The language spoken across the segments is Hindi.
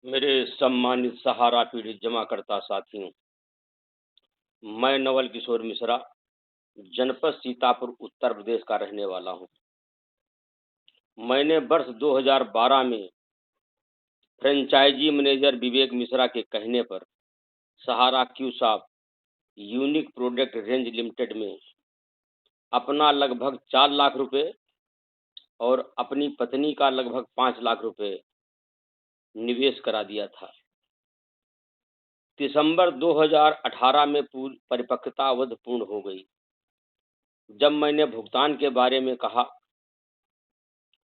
मेरे सम्मानित सहारा पीड़ित जमाकर्ता साथियों, मैं नवल किशोर मिश्रा, जनपद सीतापुर, उत्तर प्रदेश का रहने वाला हूँ। मैंने वर्ष 2012 में फ्रेंचाइजी मैनेजर विवेक मिश्रा के कहने पर सहारा क्यूसाप यूनिक प्रोडक्ट रेंज लिमिटेड में अपना लगभग 4 लाख रुपए और अपनी पत्नी का लगभग 5 लाख रुपए निवेश करा दिया था। दिसंबर 2018 में परिपक्वता अवधि पूर्ण हो गई। जब मैंने भुगतान के बारे में कहा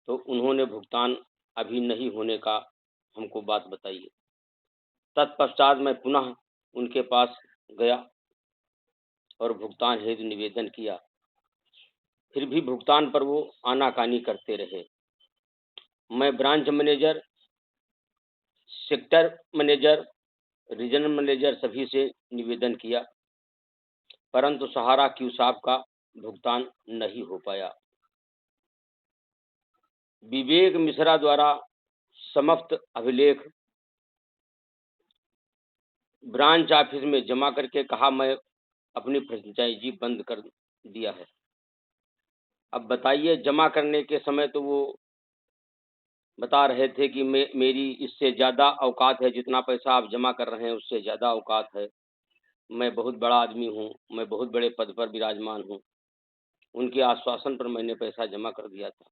तो उन्होंने भुगतान अभी नहीं होने का हमको बात बताई। तत्पश्चात मैं पुनः उनके पास गया और भुगतान हेतु निवेदन किया, फिर भी भुगतान पर वो आनाकानी करते रहे। मैं branch manager, sector manager, regional manager सभी से निवेदन किया, परंतु सहारा क्यूसाप का भुगतान नहीं हो पाया। विवेक मिश्रा द्वारा समस्त अभिलेख ब्रांच ऑफिस में जमा करके कहा मैं अपनी फ्रेंचाइजी बंद कर दिया है। अब बताइए, जमा करने के समय तो वो बता रहे थे कि मेरी इससे ज़्यादा औकात है, जितना पैसा आप जमा कर रहे हैं उससे ज़्यादा औकात है। मैं बहुत बड़ा आदमी हूँ, मैं बहुत बड़े पद पर विराजमान हूँ। उनके आश्वासन पर मैंने पैसा जमा कर दिया था।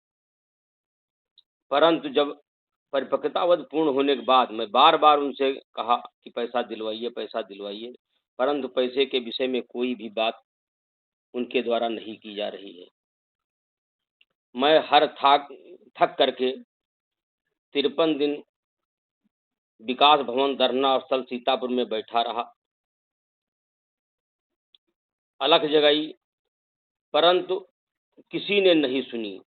परंतु जब परिपक्वता अवधि पूर्ण होने के बाद मैं बार-बार उनसे कहा कि पैसा दिलवाइए, परंतु पैसे के विषय में कोई भी बात उनके द्वारा नहीं की जा रही है। मैं थक करके 53 दिन विकास भवन धरना स्थल सीतापुर में बैठा रहा, अलख जगाई, परंतु किसी ने नहीं सुनी।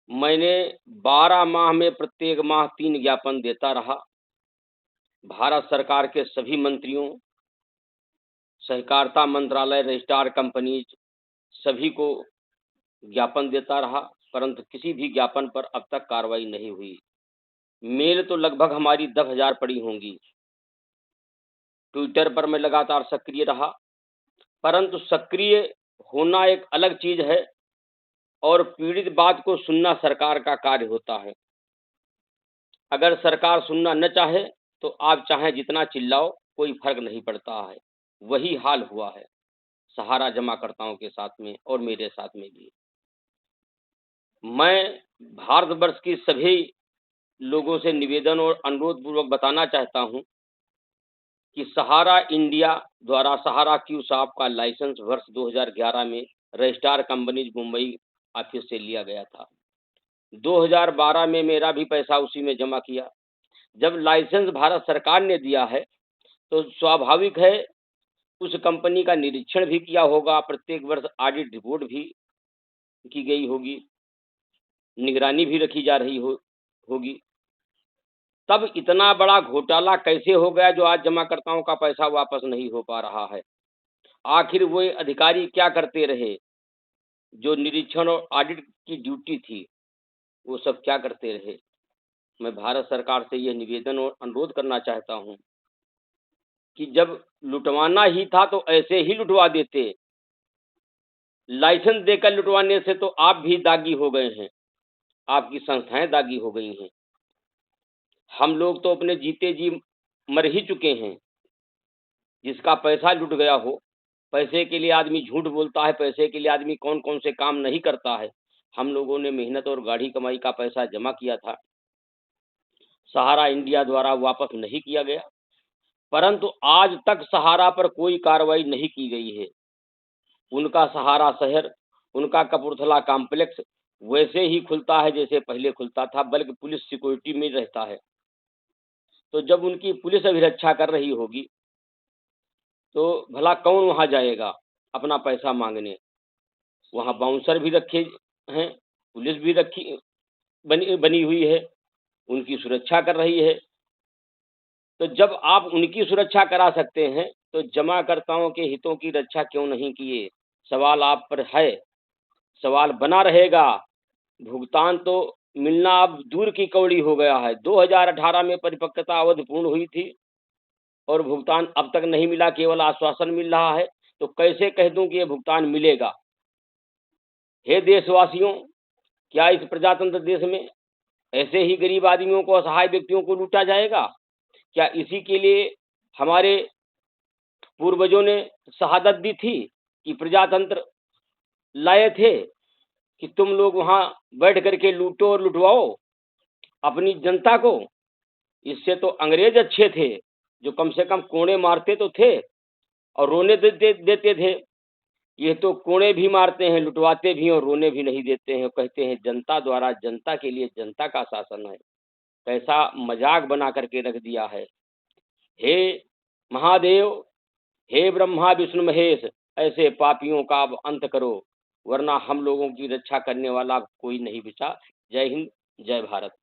मैंने 12 माह में प्रत्येक माह 3 ज्ञापन देता रहा। भारत सरकार के सभी मंत्रियों, सहकारिता मंत्रालय, रजिस्ट्रार कंपनीज सभी को ज्ञापन देता रहा, परंतु किसी भी ज्ञापन पर अब तक कार्रवाई नहीं हुई। मेल तो लगभग हमारी 10,000 पड़ी होंगी। ट्विटर पर मैं लगातार सक्रिय रहा, परंतु सक्रिय होना एक अलग चीज है और पीड़ित बात को सुनना सरकार का कार्य होता है। अगर सरकार सुनना न चाहे तो आप चाहे जितना चिल्लाओ, कोई फर्क नहीं पड़ता है। वही हाल हुआ है सहारा जमाकर्ताओं के साथ में और मेरे साथ में भी। मैं भारतवर्ष की सभी लोगों से निवेदन और अनुरोध पूर्वक बताना चाहता हूं कि सहारा इंडिया द्वारा सहारा क्यूसाप का लाइसेंस वर्ष 2011 में रजिस्ट्रार कंपनीज मुंबई ऑफिस से लिया गया था। 2012 में मेरा भी पैसा उसी में जमा किया। जब लाइसेंस भारत सरकार ने दिया है तो स्वाभाविक है उस कंपनी का निरीक्षण भी किया होगा, प्रत्येक वर्ष ऑडिट रिपोर्ट भी की गई होगी, निगरानी भी रखी जा रही होगी। तब इतना बड़ा घोटाला कैसे हो गया जो आज जमाकर्ताओं का पैसा वापस नहीं हो पा रहा है? आखिर वो अधिकारी क्या करते रहे? जो निरीक्षण और ऑडिट की ड्यूटी थी, वो सब क्या करते रहे? मैं भारत सरकार से यह निवेदन और अनुरोध करना चाहता हूं कि जब लुटवाना ही था तो ऐसे ही लुटवा देते। लाइसेंस देकर लुटवाने से तो आप भी दागी हो गए हैं, आपकी संस्थाएं दागी हो गई हैं। हम लोग तो अपने जीते जी मर ही चुके हैं। जिसका पैसा लुट गया हो, पैसे के लिए आदमी झूठ बोलता है, पैसे के लिए आदमी कौन-कौन से काम नहीं करता है। हम लोगों ने मेहनत और गाढ़ी कमाई का पैसा जमा किया था, सहारा इंडिया द्वारा वापस नहीं किया गया, परंतु आज तक सहारा पर कोई कार्रवाई नहीं की गई है। उनका सहारा शहर, उनका कपूरथला कॉम्प्लेक्स वैसे ही खुलता है जैसे पहले खुलता था, बल्कि पुलिस सिक्योरिटी में रहता है। तो जब उनकी पुलिस अभिरक्षा कर रही होगी तो भला कौन वहां जाएगा अपना पैसा मांगने? वहां बाउंसर भी रखे हैं, पुलिस भी रखी बनी बनी हुई है, उनकी सुरक्षा कर रही है। तो जब आप उनकी सुरक्षा करा सकते हैं तो जमाकर्ताओं के हितों की रक्षा क्यों नहीं किए? सवाल आप पर है, सवाल बना रहेगा। भुगतान तो मिलना अब दूर की कौड़ी हो गया है। 2018 में परिपक्वता अवधि पूर्ण हुई थी और भुगतान अब तक नहीं मिला, केवल आश्वासन मिल रहा है। तो कैसे कह दूं कि ये भुगतान मिलेगा? हे देशवासियों, क्या इस प्रजातंत्र देश में ऐसे ही गरीब आदमियों को, असहाय व्यक्तियों को लूटा जाएगा? क्या इसी के लिए हमारे पूर्वजों ने शहादत दी थी कि प्रजातंत्र लाए थे कि तुम लोग वहां बैठ करके लूटो और लुटवाओ अपनी जनता को? इससे तो अंग्रेज अच्छे थे, जो कम से कम कोड़े मारते तो थे और रोने देते थे। ये तो कोड़े भी मारते हैं, लुटवाते भी हैं और रोने भी नहीं देते हैं। कहते हैं जनता द्वारा, जनता के लिए जनता का शासन है। कैसा मजाक बना करके रख दिया है। हे महादेव, हे ब्रह्मा विष्णु महेश, ऐसे पापियों का अब अंत करो, वरना हम लोगों की रक्षा करने वाला कोई नहीं बचा। जय हिंद, जय भारत।